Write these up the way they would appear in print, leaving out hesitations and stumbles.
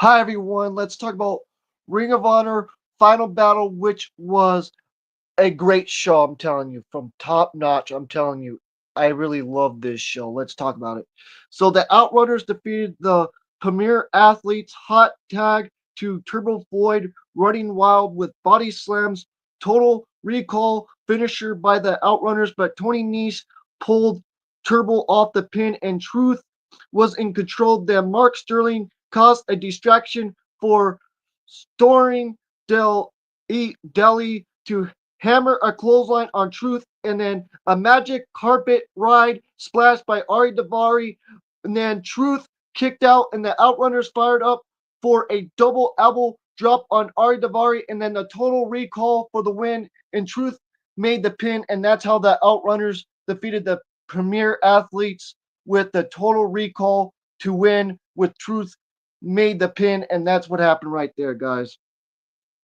Hi everyone, let's talk about Ring of Honor Final Battle, which was a great show. I'm telling you, from top notch. I'm telling you, I really love this show. Let's talk about it. So the Outrunners defeated the Premier Athletes Hot Tag to Turbo Floyd Running Wild with body slams, total recall finisher by the Outrunners, but Tony Nese pulled Turbo off the pin and Truth was in control. Then Mark Sterling caused a distraction for Storing Del Deli to hammer a clothesline on Truth, and then a magic carpet ride splash by Ari Davari, and then Truth kicked out, and the Outrunners fired up for a double elbow drop on Ari Davari, and then the total recall for the win, and Truth made the pin, and that's how the Outrunners defeated the Premier Athletes with the total recall to win, with Truth made the pin, and that's what happened right there, guys.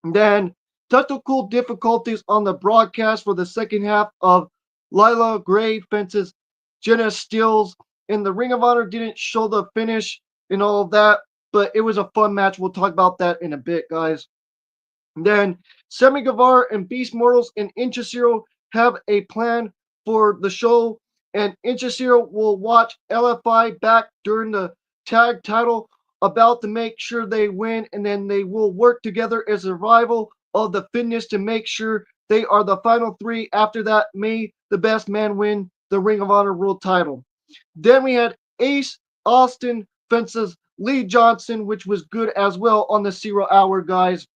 And then technical difficulties on the broadcast for the second half of Lila Gray fences Jenna Steels. And the Ring of Honor didn't show the finish and all of that, but it was a fun match. We'll talk about that in a bit, guys. And then Sammy Guevara and Beast Mortals and Inchasiro have a plan for the show, and Inchasiro will watch LFI back during the tag title about to make sure they win, and then they will work together as a rival of the fitness to make sure they are the final three. After that, may the best man win the Ring of Honor World title. Then we had Ace Austin fences Lee Johnson, which was good as well on the 0 hour, guys.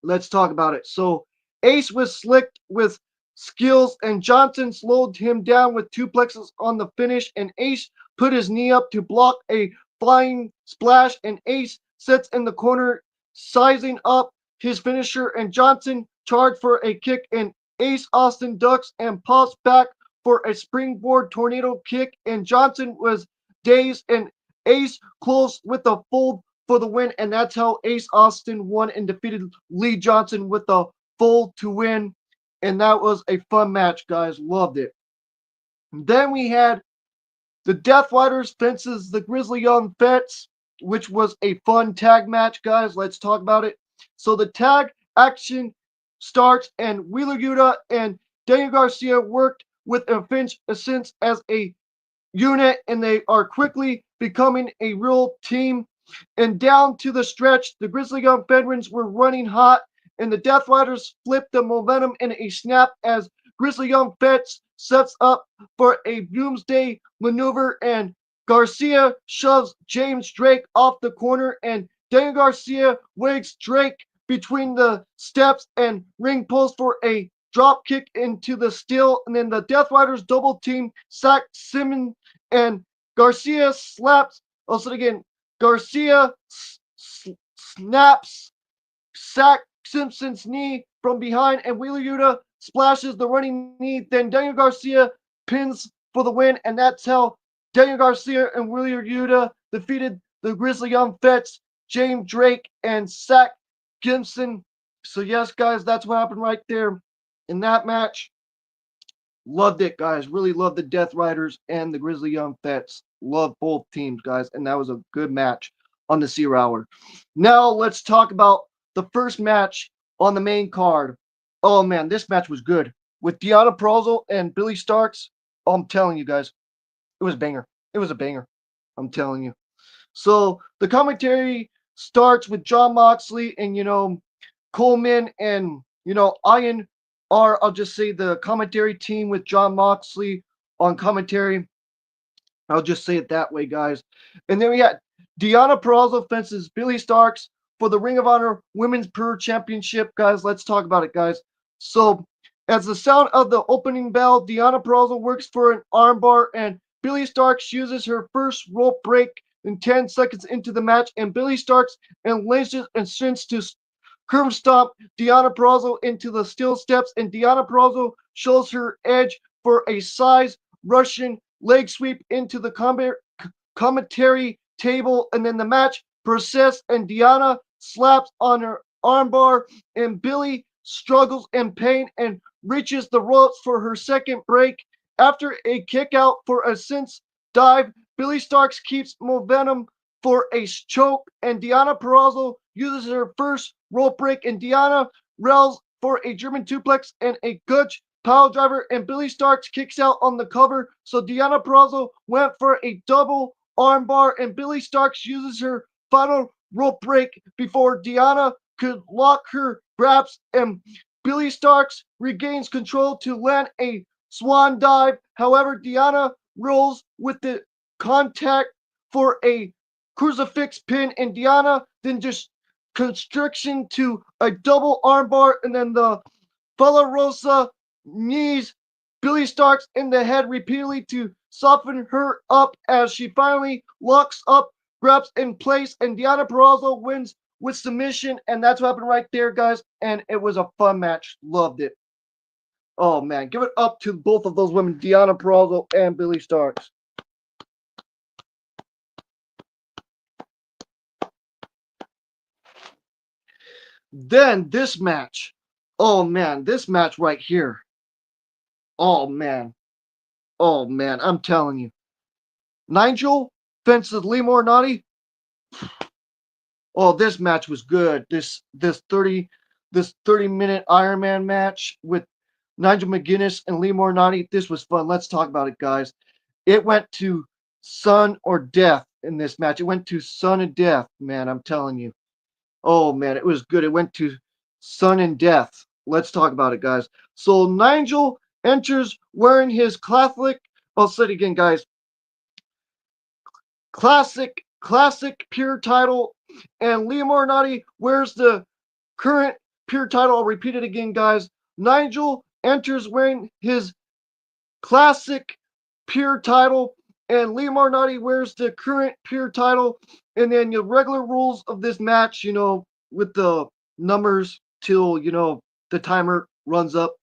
Let's talk about it. So Ace was slick with skills, and Johnson slowed him down with two plexes on the finish, and Ace put his knee up to block a flying splash, and Ace sits in the corner sizing up his finisher, and Johnson charged for a kick, and Ace Austin ducks and pops back for a springboard tornado kick, and Johnson was dazed, and Ace closed with a fold for the win, and that's how Ace Austin won and defeated Lee Johnson with a fold to win. And that was a fun match, guys. Loved it. And then we had the Death Riders fences the Grizzly Young Vets, which was a fun tag match, guys. Let's talk about it. So the tag action starts, and Wheeler Yuta and Daniel Garcia worked with a Finch Ascents as a unit, and they are quickly becoming a real team. And down to the stretch, the Grizzly Young Veterans were running hot, and the Death Riders flipped the momentum in a snap as Grizzly Young Vets sets up for a doomsday maneuver, and Garcia shoves James Drake off the corner, and Daniel Garcia wigs Drake between the steps and ring post for a drop kick into the steel, and then the Death Riders double team sack Simmons, and Garcia slaps. Also again, Garcia snaps sack Simpson's knee from behind, and Wheeler Yuta splashes the running knee. Then Daniel Garcia pins for the win, and that's how Daniel Garcia and Wheeler Yuta defeated the Grizzly Young Vets, James Drake, and Sack Gibson. So yes, guys, that's what happened right there in that match. Loved it, guys. Really loved the Death Riders and the Grizzly Young Vets. Love both teams, guys. And that was a good match on the 0 hour. Now let's talk about the first match on the main card. Oh man, this match was good. With Deonna Purrazzo and Billy Starks. Oh, I'm telling you guys, it was a banger. It was a banger. I'm telling you. So the commentary starts with Jon Moxley and Coleman and Ian are, I'll just say, the commentary team with Jon Moxley on commentary. I'll just say it that way, guys. And then we had Deonna Purrazzo fences Billy Starks for the Ring of Honor Women's Pro Championship, guys. Let's talk about it, guys. So, as the sound of the opening bell, Deonna Purrazzo works for an armbar, and Billy Starks uses her first rope break in 10 seconds into the match, and Billy Starks and launches and sends to curb stomp Deonna Purrazzo into the steel steps, and Deonna Purrazzo shows her edge for a size Russian leg sweep into the commentary table, and then the match persists, and Deonna slaps on her armbar, and Billy struggles in pain and reaches the ropes for her second break. After a kick out for a sense dive, Billy Starks keeps momentum for a choke, and Deonna Purrazzo uses her first rope break, and Deonna rails for a German suplex and a good pile driver, and Billie Starkz kicks out on the cover. So Deonna Purrazzo went for a double armbar, and Billie Starkz uses her final rope break before Deonna could lock her grabs, and Billie Starkz regains control to land a swan dive. However, Deonna rolls with the contact for a crucifix pin, and Deonna then just constriction to a double armbar, and then the Bella Rosa knees Billie Starkz in the head repeatedly to soften her up as she finally locks up, grabs in place, and Deonna Purrazzo wins with submission. And that's what happened right there, guys. And it was a fun match. Loved it. Oh man, give it up to both of those women, Deonna Purrazzo and Billie Starkz. Then this match. Oh man, this match right here. Oh man. Oh man, I'm telling you. Nigel fences Lee Moriarty. Oh, this match was good. This 30-minute Iron Man match with Nigel McGuinness and Lee Moriarty. This was fun. Let's talk about it, guys. It went to son or death in this match. It went to son and death, man. I'm telling you. Oh man, it was good. It went to son and death. Let's talk about it, guys. So Nigel enters wearing his Catholic. I'll say it again, guys. Classic pure title, and Lee Moriarty wears the current pure title. I'll repeat it again, guys. Nigel enters wearing his classic pure title, and Lee Moriarty wears the current pure title. And then your regular rules of this match, with the numbers till the timer runs up.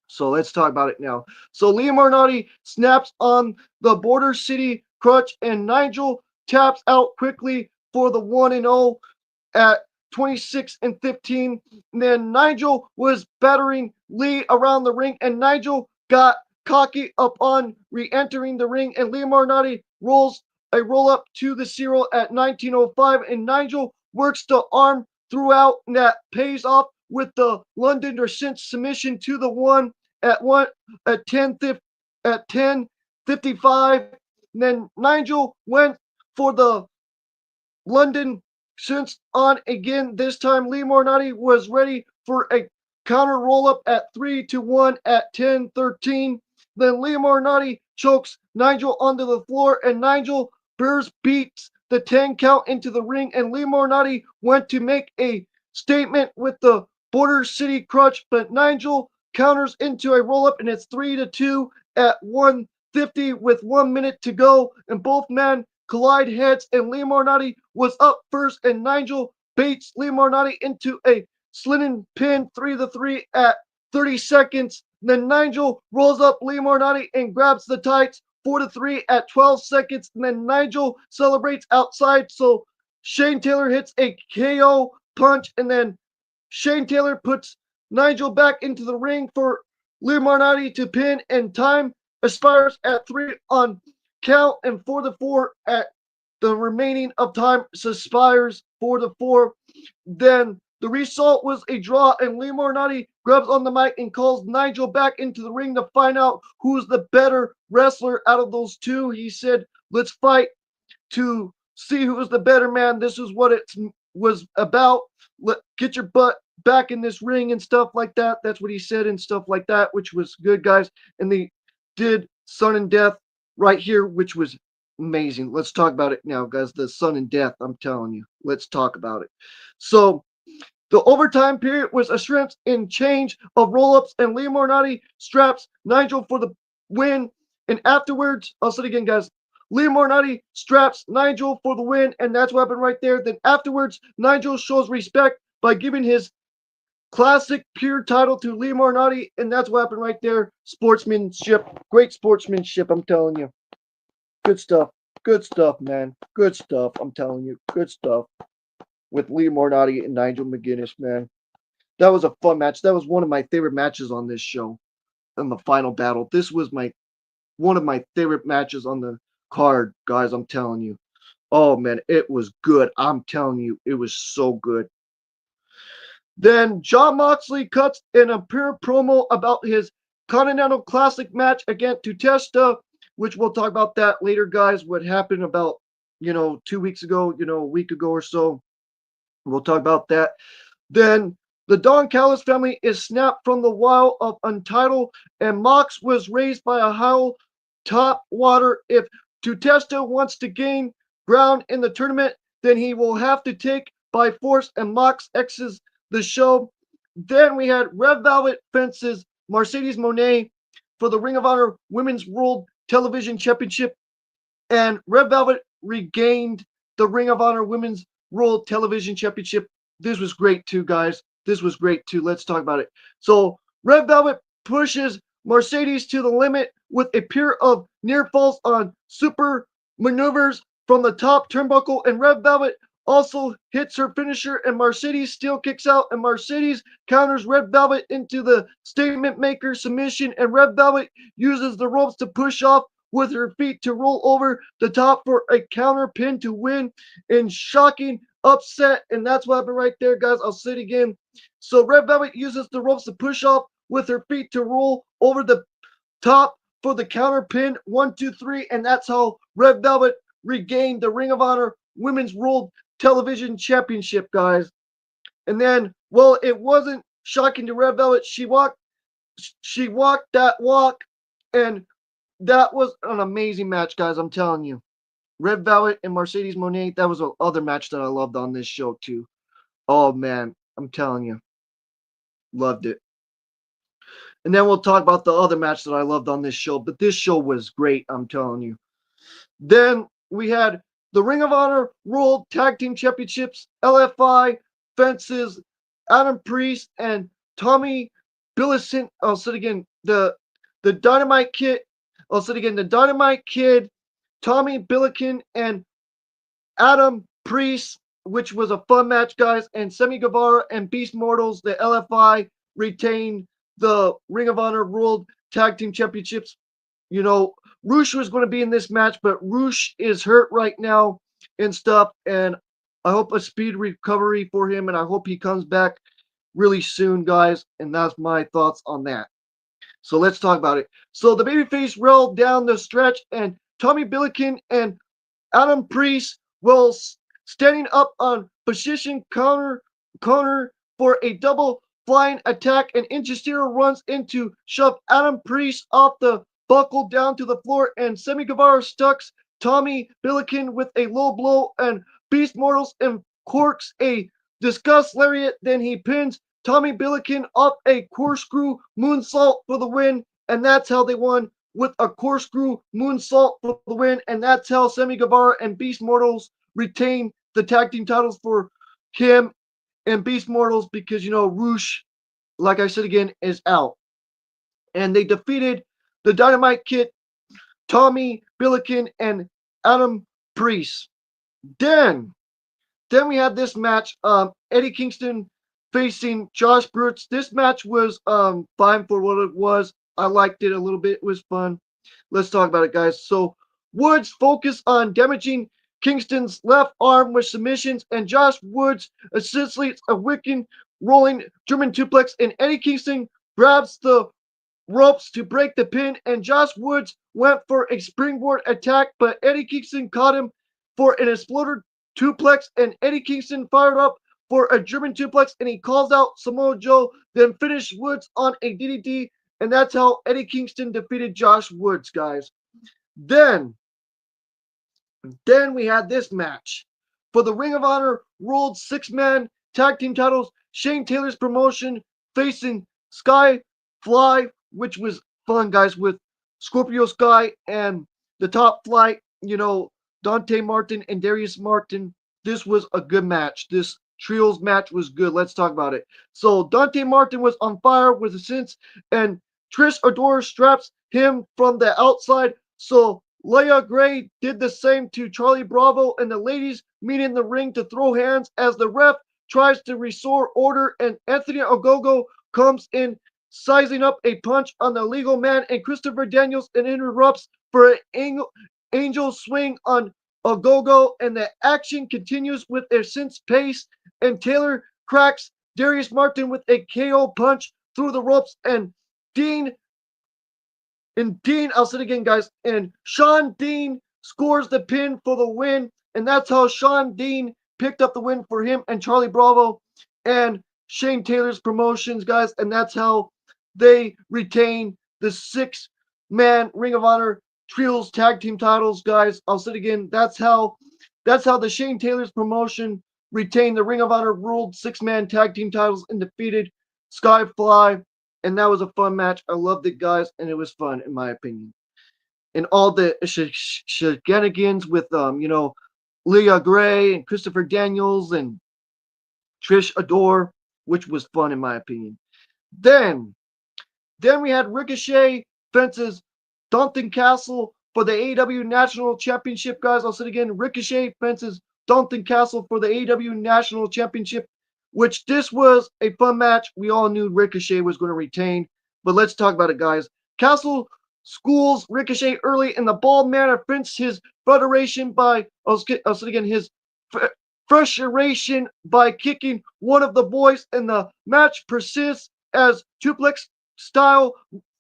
So let's talk about it now. So Liam Moriarty snaps on the Border City crutch, and Nigel taps out quickly for the 1-0 at 26 and 15. And then Nigel was battering Lee around the ring, and Nigel got cocky upon re-entering the ring, and Liam Moriarty rolls a roll up to the 0 at 19:05, and Nigel works the arm throughout, and that pays off with the London Cinch submission to the 1 at 10:55. Then Nigel went for the London Cinch on again. This time Lee Moriarty was ready for a counter roll up at 3-1 at 10:13. Then Lee Moriarty chokes Nigel onto the floor, and Nigel Bears beats the 10 count into the ring, and Lee Moriarty went to make a statement with the Border City crutch, but Nigel counters into a roll up, and it's 3-2 at 1:50 with 1 minute to go, and both men collide heads, and Lee Moriarty was up first, and Nigel baits Lee Moriarty into a sliding pin 3-3 at 30 seconds. Then Nigel rolls up Lee Moriarty and grabs the tights 4-3 at 12 seconds. And then Nigel celebrates outside. So Shane Taylor hits a KO punch, and then Shane Taylor puts Nigel back into the ring for Lee Moriarty to pin, and time expires at 3 on count, and 4-4 at the remaining of time expires 4-4. Then the result was a draw, and Lee Moriarty grabs on the mic and calls Nigel back into the ring to find out who's the better wrestler out of those two. He said, "Let's fight to see who is the better man. This is what it was about. Get your butt back in this ring," and stuff like that. That's what he said and stuff like that, which was good, guys. And they did Son and Death right here, which was amazing. Let's talk about it now, guys. The Son and Death, I'm telling you. Let's talk about it. So the overtime period was a strength in change of roll-ups, and Lee Moriarty straps Nigel for the win. And afterwards, I'll say it again, guys. Lee Moriarty straps Nigel for the win, and that's what happened right there. Then afterwards, Nigel shows respect by giving his classic pure title to Lee Moriarty, and that's what happened right there. Sportsmanship, great sportsmanship, I'm telling you. Good stuff. Good stuff, man. Good stuff, I'm telling you. Good stuff with Lee Moriarty and Nigel McGuinness, man. That was a fun match. That was one of my favorite matches on this show. In the final battle, this was one of my favorite matches on the card, guys. I'm telling you. Oh man, it was good. I'm telling you, it was so good. Then John Moxley cuts an appear promo about his Continental Classic match against Tutesta, which we'll talk about that later, guys. What happened about 2 weeks ago, a week ago or so. We'll talk about that. Then the Don Callis family is snapped from the wild of Untitled, and Mox was raised by a howl top water. If Tutesta wants to gain ground in the tournament, then he will have to take by force, and Mox exits the show. Then we had Red Velvet fences Mercedes Monet for the Ring of Honor Women's World Television Championship, and Red Velvet regained the Ring of Honor Women's World Television Championship. This was great too, guys. This was great too. Let's talk about it. So Red Velvet pushes Mercedes to the limit with a pair of near falls on super maneuvers from the top turnbuckle, and Red Velvet also hits her finisher, and Mercedes still kicks out, and Mercedes counters Red Velvet into the statement maker submission, and Red Velvet uses the ropes to push off with her feet to roll over the top for a counter pin to win in shocking upset. And that's what happened right there, guys. I'll say it again. So Red Velvet uses the ropes to push off with her feet to roll over the top for the counter pin. 1, 2, 3. And that's how Red Velvet regained the Ring of Honor Women's World Television Championship, guys. And then, well, it wasn't shocking to Red Velvet. She walked that walk, and that was an amazing match, guys. I'm telling you. Red Velvet and Mercedes Monet, that was another match that I loved on this show, too. Oh, man. I'm telling you. Loved it. And then we'll talk about the other match that I loved on this show. But this show was great, I'm telling you. Then we had the Ring of Honor World Tag Team Championships, LFI, Fences, Adam Priest, and Tommy Billicent. I'll say it again. The Dynamite Kid. I'll say it again. The Dynamite Kid, Tommy Billiken, and Adam Priest, which was a fun match, guys. And Sammy Guevara and Beast Mortals, the LFI, retained the Ring of Honor World Tag Team Championships. Roosh was going to be in this match, but Roosh is hurt right now and stuff. And I hope a speed recovery for him, and I hope he comes back really soon, guys. And that's my thoughts on that. So let's talk about it. So the babyface rolled down the stretch, and Tommy Billiken and Adam Priest will standing up on position counter for a double flying attack, and Inchistero runs into shove Adam Priest off the buckle down to the floor, and Sammy Guevara stucks Tommy Billiken with a low blow, and Beast Mortals and corks a disgust lariat. Then he pins Tommy Billiken off a corkscrew moonsault for the win, and that's how they won with a corkscrew moonsault for the win, and that's how Sammy Guevara and Beast Mortals retain the tag team titles for him and Beast Mortals, because Roosh, like I said again, is out. And they defeated the Dynamite Kid, Tommy Billiken, and Adam Priest. Then we had this match, Eddie Kingston facing Josh Brooks. This match was fine for what it was. I liked it a little bit. It was fun. Let's talk about it, guys. So Woods focused on damaging Kingston's left arm with submissions, and Josh Woods essentially a wicked rolling German suplex, and Eddie Kingston grabs the ropes to break the pin, and Josh Woods went for a springboard attack, but Eddie Kingston caught him for an exploder suplex, and Eddie Kingston fired up for a German suplex, and he calls out Samoa Joe, then finished Woods on a DDT, and that's how Eddie Kingston defeated Josh Woods, guys. Then we had this match for the Ring of Honor World Six-Man Tag Team titles. Shane Taylor's promotion facing Sky Fly, which was fun, guys, with Scorpio Sky and the Top Flight, Dante Martin and Darius Martin. This was a good match. This trios match was good. Let's talk about it. So Dante Martin was on fire with a sense, and Trish Adora straps him from the outside. So Leia Gray did the same to Charlie Bravo, and the ladies meet in the ring to throw hands as the ref tries to restore order, and Anthony Ogogo comes in sizing up a punch on the legal man, and Christopher Daniels and interrupts for an angel swing on a go-go, and the action continues with a synth pace, and Taylor cracks Darius Martin with a KO punch through the ropes, and I'll say it again, guys, and Sean Dean scores the pin for the win, and that's how Sean Dean picked up the win for him and Charlie Bravo and Shane Taylor's promotions, guys, and that's how they retain the 6-man Ring of Honor Trios Tag Team titles, guys. I'll say it again. That's how the Shane Taylor's promotion retained the Ring of Honor World 6-man Tag Team titles and defeated Skyfly, and that was a fun match. I loved it, guys, and it was fun, in my opinion. And all the shenanigans with, Leah Gray and Christopher Daniels and Trish Adore, which was fun, in my opinion. Then we had Ricochet fences Dalton Castle for the AEW National Championship, guys. I'll say it again. Ricochet fences Dalton Castle for the AEW National Championship, which this was a fun match. We all knew Ricochet was going to retain, but let's talk about it, guys. Castle schools Ricochet early, and the Bald Man fence his frustration by, I'll say it again, his frustration by kicking one of the boys, and the match persists as Suplex style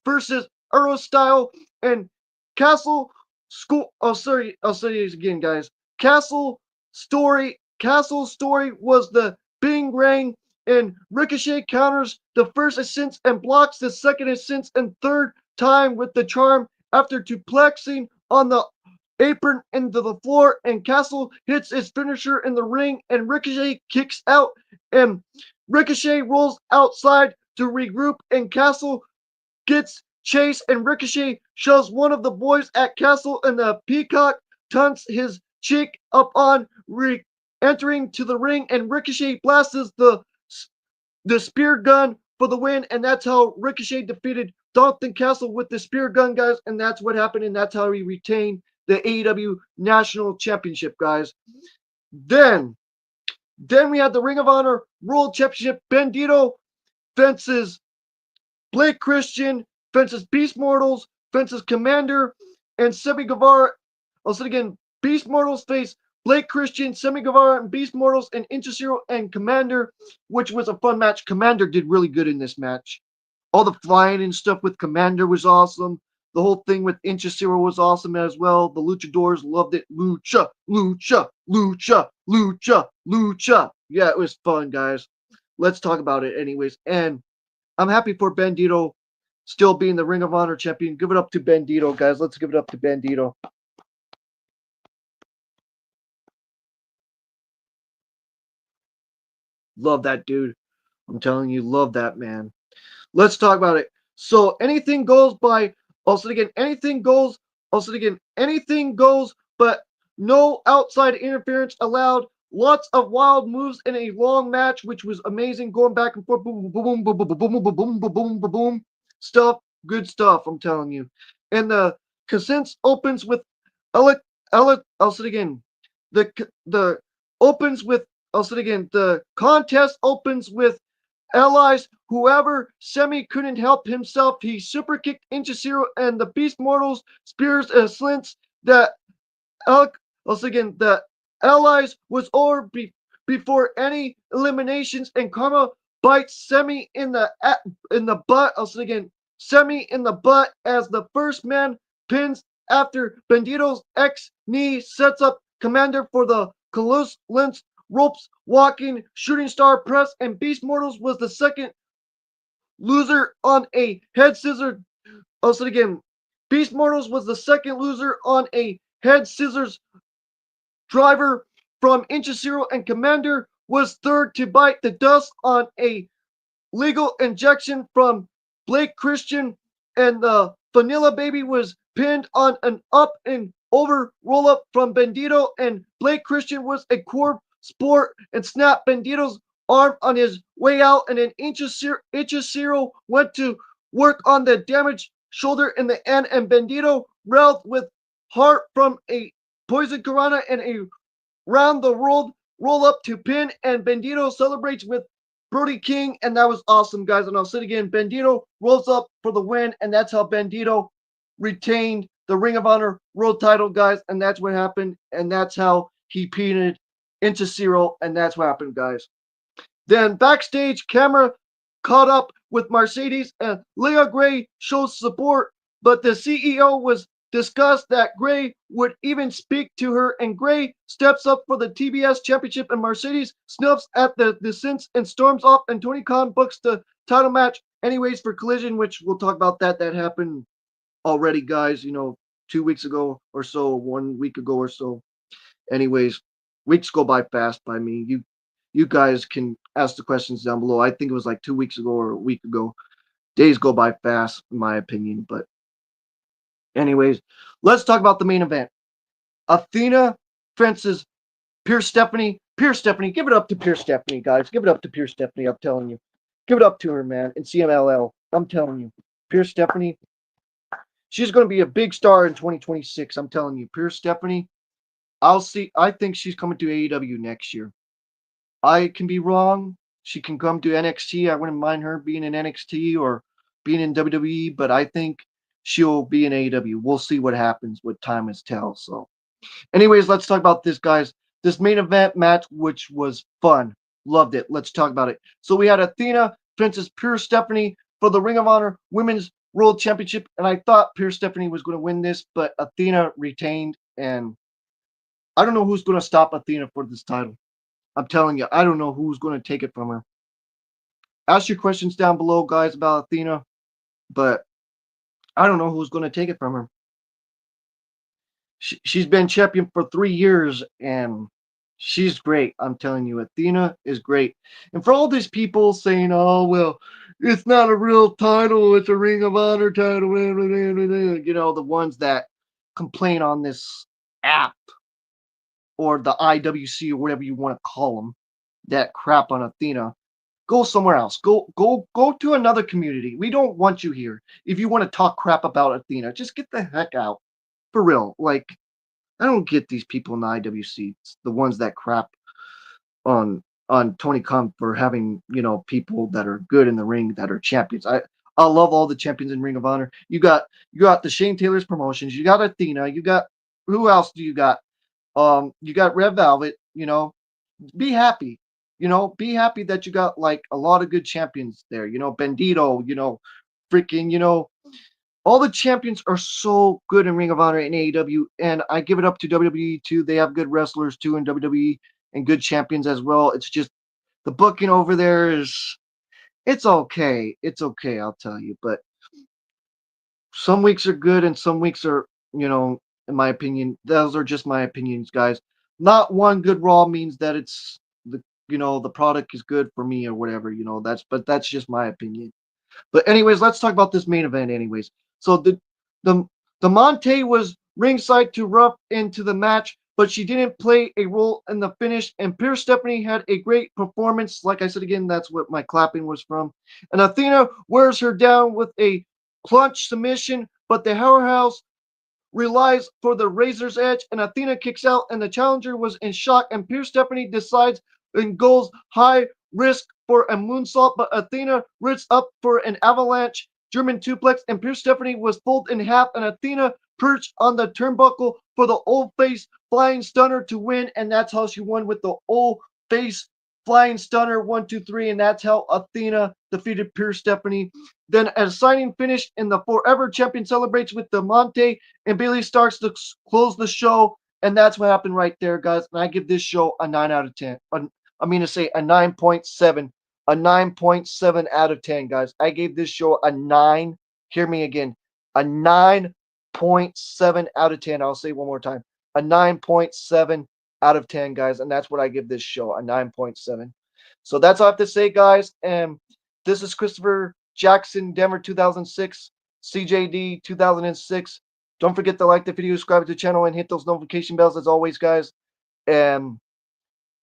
versus Euro style, and Castle school. I'll say it again, guys. Castle story was the Bing Rang, and Ricochet counters the first ascent and blocks the second ascent and third time with the charm after duplexing on the apron into the floor, and Castle hits his finisher in the ring, and Ricochet kicks out, and Ricochet rolls outside to regroup, and Castle gets chased, and Ricochet shoves one of the boys at Castle, and the Peacock taunts his cheek up on entering to the ring, and Ricochet blasts the spear gun for the win, and that's how Ricochet defeated Dalton Castle with the spear gun, guys, and that's what happened, and that's how he retained the AEW National Championship, guys. Then we had the Ring of Honor World Championship. Bandito fences Blake Christian, fences Beast Mortals, fences Commander, and Sammy Guevara. I'll say it again. Beast Mortals face Blake Christian, Sammy Guevara, and Beast Mortals, and Inchusiro and Commander, which was a fun match. Commander did really good in this match. All the flying and stuff with Commander was awesome. The whole thing with Inchusiro was awesome as well. The Luchadors loved it. Lucha, lucha, lucha, lucha, lucha. Yeah, it was fun, guys. Let's talk about it anyways. And I'm happy for Bandito still being the Ring of Honor champion. Give it up to Bandito, guys. Let's give it up to Bandito. Love that dude. I'm telling you, love that man. Let's talk about it. So anything goes by, I'll say it again, anything goes, I'll say it again, anything goes, but no outside interference allowed. Lots of wild moves in a long match, which was amazing, going back and forth, boom, boom, boom, boom, boom, boom, boom, boom, boom, boom, boom, boom, stuff, good stuff, I'm telling you. And the consents opens with I'll say it again, the opens with, I'll say it again, the contest opens with allies. Whoever Semi couldn't help himself, he super kicked Inchusiro, and the Beast Mortals spears and slings that I'll say again, the allies was over before any eliminations, and Karma bites Semi in the butt. I'll say again, Semi in the butt as the first man pins after Bandito's X knee sets up Commander for the Colossus ropes walking shooting star press, and Beast Mortals was the second loser on a head scissors. I'll say it again. Beast Mortals was the second loser on a head scissors driver from Inchusiro, and Commander was third to bite the dust on a legal injection from Blake Christian, and the Vanilla Baby was pinned on an up and over roll up from Bandito, and Blake Christian was a core sport and snapped Bandito's arm on his way out, and then Inchusiro went to work on the damaged shoulder in the end, and Bandito railed with heart from a poison Karana and a round the world roll up to pin, and Bandito celebrates with Brody King, and that was awesome, guys. And I'll say it again, Bandito rolls up for the win, and that's how Bandito retained the Ring of Honor World Title, guys, and that's what happened, and that's how he pinned into Cyril, and that's what happened, guys. Then backstage, camera caught up with Mercedes, and Leah Gray shows support, but the CEO was discussed that Gray would even speak to her, and Gray steps up for the TBS Championship, and Mercedes snuffs at the dissents and storms off, and Tony Khan books the title match anyways for Collision, which we'll talk about that. That happened already, guys, 2 weeks ago or so, 1 week ago or so. Anyways, weeks go by fast by me. You guys can ask the questions down below. I think it was like 2 weeks ago or a week ago. Days go by fast, in my opinion. But anyways, let's talk about the main event. Athena fences Pierce Stephanie. Pierce Stephanie, give it up to Pierce Stephanie, guys. Give it up to Pierce Stephanie. I'm telling you. Give it up to her, man. In CMLL. I'm telling you. Pierce Stephanie, she's going to be a big star in 2026. I'm telling you. Pierce Stephanie, I'll see. I think she's coming to AEW next year. I can be wrong. She can come to NXT. I wouldn't mind her being in NXT or being in WWE, but I think she'll be in AEW. We'll see what happens. What time is tell. So, anyways, let's talk about this, guys. This main event match, which was fun. Loved it. Let's talk about it. So we had Athena, Princess Pure Stephanie for the Ring of Honor Women's World Championship, and I thought Pure Stephanie was going to win this, but Athena retained, and I don't know who's going to stop Athena for this title. I'm telling you, I don't know who's going to take it from her. Ask your questions down below, guys, about Athena, but I don't know who's going to take it from her. She's been champion for 3 years, and she's great. I'm telling you, Athena is great. And for all these people saying, oh, well, it's not a real title, it's a Ring of Honor title, the ones that complain on this app or the IWC or whatever you want to call them, that crap on Athena, go somewhere else. Go to another community. We don't want you here. If you want to talk crap about Athena, just get the heck out. For real. Like, I don't get these people in the IWC, the ones that crap on Tony Khan for having, people that are good in the ring that are champions. I love all the champions in Ring of Honor. You got the Shane Taylor's promotions, you got Athena, you got who else do you got? You got Red Velvet, be happy. Be happy that you got like a lot of good champions there. Bandito, freaking, all the champions are so good in Ring of Honor and AEW, and I give it up to WWE too. They have good wrestlers too in WWE and good champions as well. It's just the booking over there it's okay. It's okay, I'll tell you. But some weeks are good and some weeks are, in my opinion, those are just my opinions, guys. Not one good Raw means that it's the product is good for me or whatever, that's just my opinion. But anyways, let's talk about this main event anyways. So the Monte was ringside to rough into the match, but she didn't play a role in the finish. And Pierce Stephanie had a great performance. Like I said again, that's what my clapping was from. And Athena wears her down with a clutch submission, but the powerhouse relies for the razor's edge, and Athena kicks out, and the challenger was in shock, and Pierce Stephanie decides and goes high risk for a moonsault, but Athena rips up for an avalanche German suplex, and Pierce Stephanie was pulled in half, and Athena perched on the turnbuckle for the old face flying stunner to win, and that's how she won with the old face flying stunner 1, 2, 3, and that's how Athena defeated Pierce Stephanie. Then a signing finish, and the Forever Champion celebrates with the Monte, and Bayley starts to close the show, and that's what happened right there, guys. And I give this show a 9 out of 10. I mean to say a 9.7. A 9.7 out of 10, guys. I gave this show a 9. Hear me again. A 9.7 out of 10. I'll say one more time. A 9.7 out of 10, guys. And that's what I give this show, a 9.7. So that's all I have to say, guys. And this is Christopher Jackson, Denver 2006, CJD 2006. Don't forget to like the video, subscribe to the channel, and hit those notification bells as always, guys. And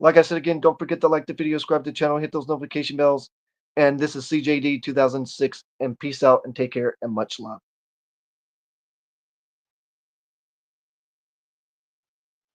like I said again, don't forget to like the video, subscribe to the channel, hit those notification bells. And this is CJD 2006. And peace out and take care and much love.